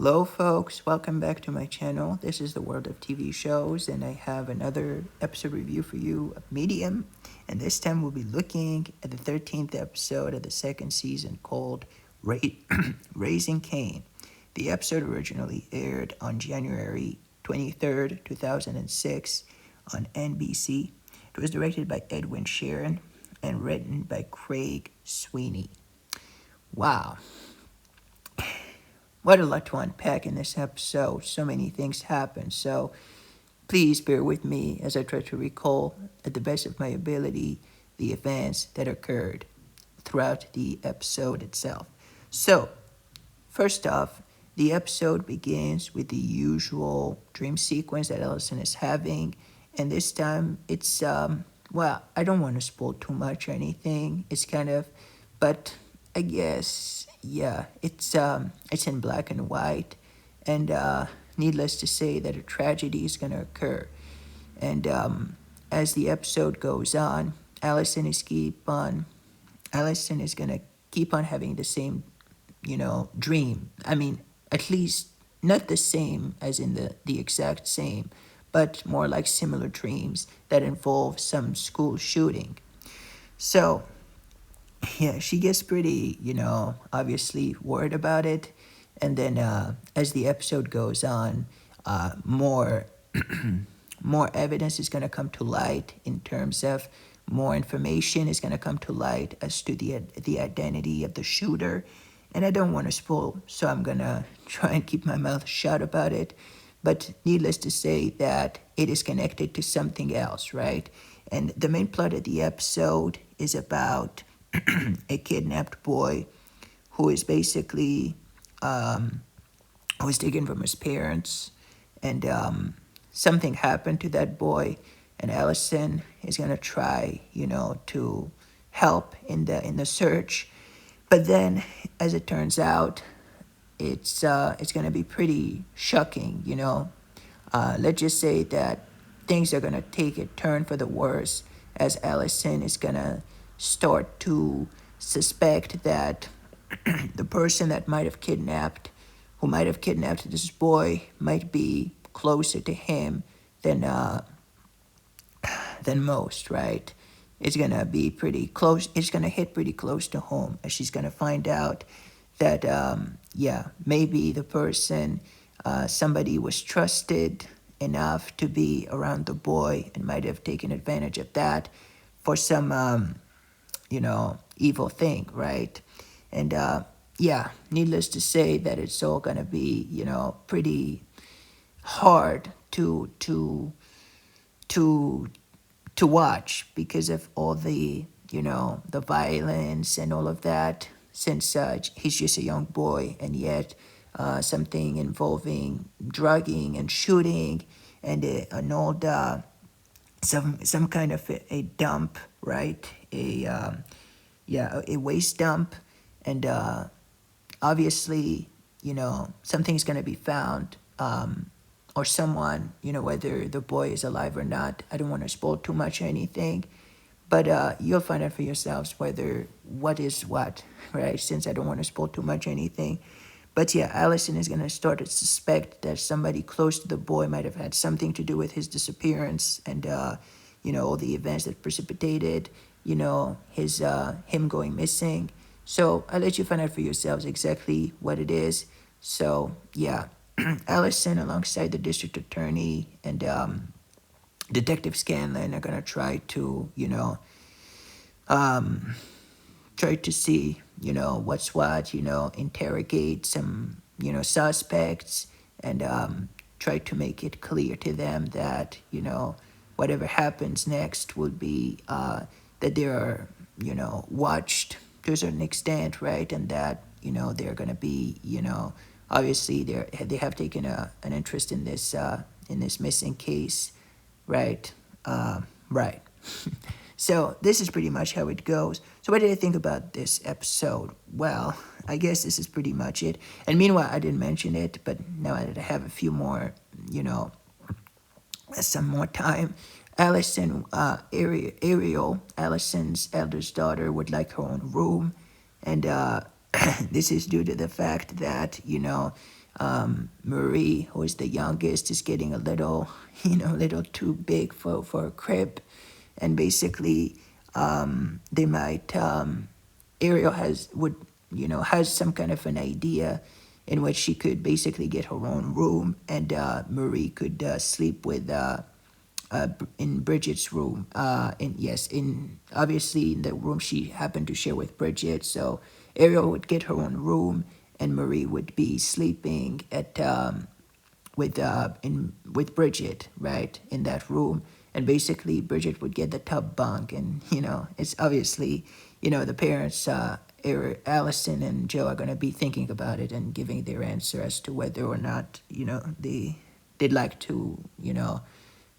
Hello, folks. Welcome back to my channel. This is the world of TV shows, and I have another episode review for you of Medium. And this time we'll be looking at the 13th episode of the second season called Raising Cain. The episode originally aired on January 23rd, 2006 on NBC. It was directed by Edwin Sharon and written by Craig Sweeney. Wow. What a lot to unpack in this episode. So many things happen. So please bear with me as I try to recall, at the best of my ability, the events that occurred throughout the episode itself. So, first off, the episode begins with the usual dream sequence that Allison is having. And this time it's, I don't want to spoil too much or anything. It's kind of, but I guess, yeah, it's in black and white, and needless to say that a tragedy is gonna occur. And as the episode goes on, Allison is gonna keep on having the same, dream. I mean, at least not the same as in the exact same, but more like similar dreams that involve some school shooting. So yeah, she gets pretty, obviously worried about it. And then as the episode goes on, more more evidence is going to come to light in terms of more information is going to come to light as to the identity of the shooter. And I don't want to spoil, so I'm going to try and keep my mouth shut about it. But needless to say that it is connected to something else, right? And the main plot of the episode is about a kidnapped boy who is basically who was taken from his parents, and something happened to that boy, and Allison is gonna try, to help in the search, but then, as it turns out, it's gonna be pretty shocking, Let's just say that things are gonna take a turn for the worse as Allison is gonna start to suspect that the person that who might have kidnapped this boy, might be closer to him than most, right? It's gonna be pretty close. It's gonna hit pretty close to home, as she's gonna find out that maybe the person, somebody was trusted enough to be around the boy and might have taken advantage of that for some evil thing, right? And needless to say that it's all gonna be, pretty hard to to watch because of all the, the violence and all of that. Since he's just a young boy, and yet something involving drugging and shooting and an old some kind of a dump, right? A waste dump, and obviously, something's gonna be found, or someone, whether the boy is alive or not. I don't want to spoil too much or anything, but you'll find out for yourselves what is what, right? Since I don't want to spoil too much or anything. But yeah, Allison is going to start to suspect that somebody close to the boy might have had something to do with his disappearance, and, all the events that precipitated, him going missing. So I'll let you find out for yourselves exactly what it is. So yeah, Allison, alongside the district attorney and Detective Scanlon, are going to try to, try to see, what's what, interrogate some, suspects, and try to make it clear to them that, whatever happens next will be that they are, watched to a certain extent, right? And that, they're going to be, obviously they have taken an interest in this missing case, right? Right. So this is pretty much how it goes. So what did I think about this episode? Well, I guess this is pretty much it. And meanwhile, I didn't mention it, but now that I have a few more, some more time, Ariel, Allison's eldest daughter, would like her own room. And this is due to the fact that, Marie, who is the youngest, is getting a little, a little too big for a crib, and basically, they might Ariel has some kind of an idea in which she could basically get her own room, and Marie could sleep with in Bridget's room. In obviously in the room she happened to share with Bridget. So Ariel would get her own room, and Marie would be sleeping at with Bridget, right, in that room. And basically Bridget would get the tub bunk, and it's obviously the parents, Allison and Joe, are going to be thinking about it and giving their answer as to whether or not they'd like to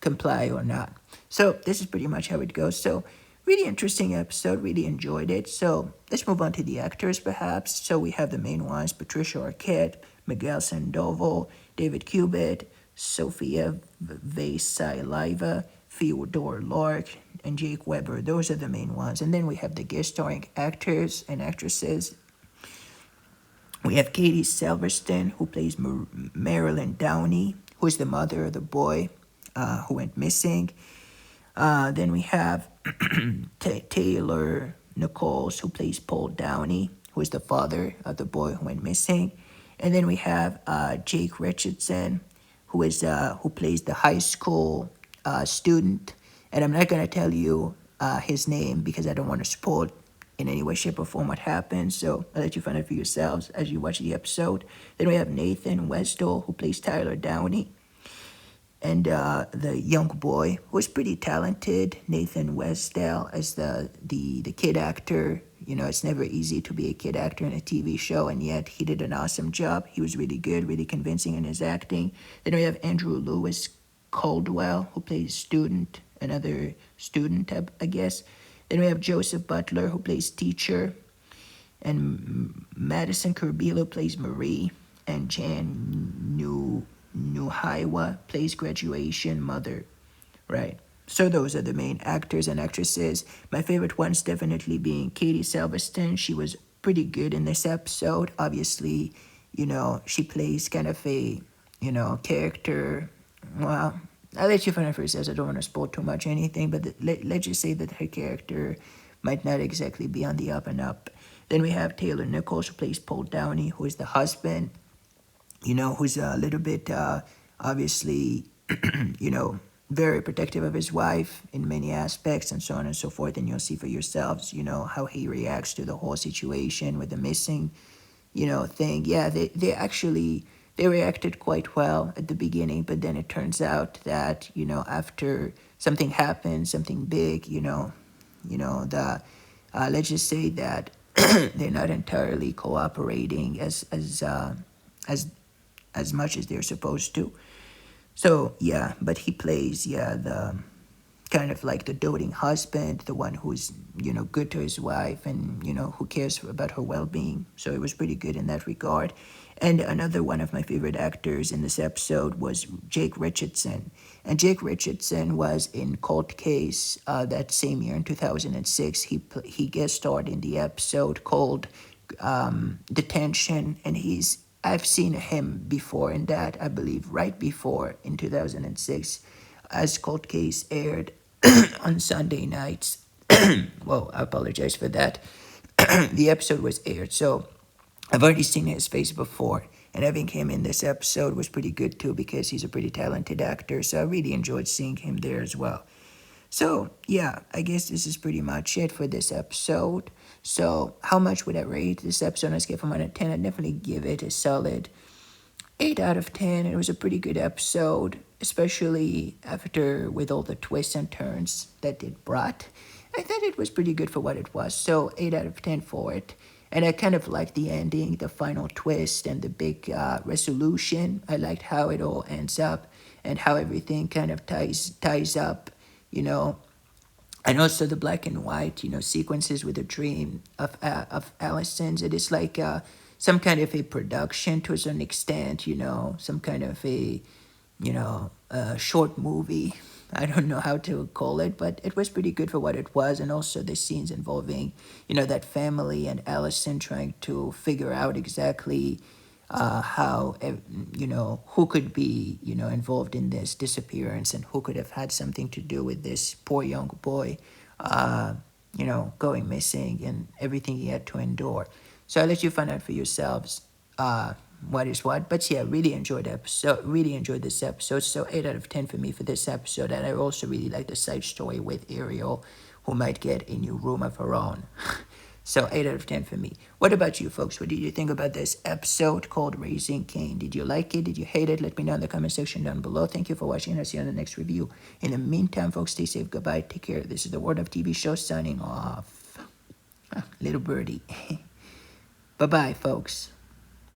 comply or not. So this is pretty much how it goes. So really interesting episode, really enjoyed it. So let's move on to the actors perhaps. So we have the main ones: Patricia Arquette, Miguel Sandoval, David Cubitt, Sophia Vasileva, Theodore Lark, and Jake Weber. Those are the main ones. And then we have the guest starring actors and actresses. We have Katie Silverstone, who plays Marilyn Downey, who is the mother of the boy who went missing. Then we have Taylor Nichols, who plays Paul Downey, who is the father of the boy who went missing. And then we have Jake Richardson, who plays the high school student. And I'm not gonna tell you his name because I don't want to spoil in any way, shape, or form what happens. So I'll let you find it for yourselves as you watch the episode. Then we have Nathan Westall, who plays Tyler Downey, and the young boy who was pretty talented, Nathan Westall, as the kid actor. It's never easy to be a kid actor in a TV show, and yet he did an awesome job. He was really good, really convincing in his acting. Then we have Andrew Lewis Caldwell, who plays student, another student, I guess. Then we have Joseph Butler, who plays teacher, and Madison Curbelo plays Marie, and Jan Nuhaiwa plays graduation mother, right? So those are the main actors and actresses. My favorite ones definitely being Katie Silverstone. She was pretty good in this episode. Obviously, she plays kind of a, character. Well, I'll let you find out for yourselves. I don't want to spoil too much anything, but let's just say that her character might not exactly be on the up and up. Then we have Taylor Nichols, who plays Paul Downey, who is the husband, who's a little bit, obviously, very protective of his wife in many aspects and so on and so forth. And you'll see for yourselves, how he reacts to the whole situation with the missing, thing. Yeah, they reacted quite well at the beginning, but then it turns out that, after something happens, something big, let's just say that they're not entirely cooperating as much as they're supposed to. So yeah, but he plays the kind of like the doting husband, the one who's good to his wife and who cares about her well-being. So it was pretty good in that regard. And another one of my favorite actors in this episode was Jake Richardson. And Jake Richardson was in Cold Case that same year in 2006. He guest starred in the episode called Detention, and I've seen him before in that, I believe, right before in 2006, as Cold Case aired on Sunday nights. Well, I apologize for that. The episode was aired, so I've already seen his face before, and having him in this episode was pretty good too because he's a pretty talented actor, so I really enjoyed seeing him there as well. So, yeah, I guess this is pretty much it for this episode. So, how much would I rate this episode on a scale from 1 to 10? I'd definitely give it a solid 8 out of 10. It was a pretty good episode, especially after with all the twists and turns that it brought. I thought it was pretty good for what it was, so 8 out of 10 for it. And I kind of liked the ending, the final twist, and the big resolution. I liked how it all ends up and how everything kind of ties up, and also the black and white, sequences with the dream of Allison's. It is like some kind of a production to a certain extent, some kind of a, a short movie. I don't know how to call it, but it was pretty good for what it was. And also the scenes involving, that family and Allison trying to figure out exactly how, who could be, involved in this disappearance and who could have had something to do with this poor young boy, going missing and everything he had to endure. So I'll let you find out for yourselves what is what. But yeah, really enjoyed the episode. Really enjoyed this episode. So 8 out of 10 for me for this episode. And I also really like the side story with Ariel, who might get a new room of her own. So 8 out of 10 for me. What about you folks? What did you think about this episode called Raising Cain? Did you like it? Did you hate it? Let me know in the comment section down below. Thank you for watching, and I'll see you on the next review. In the meantime, folks, stay safe. Goodbye. Take care. This is the World of TV Show signing off. Little birdie. Bye-bye, folks.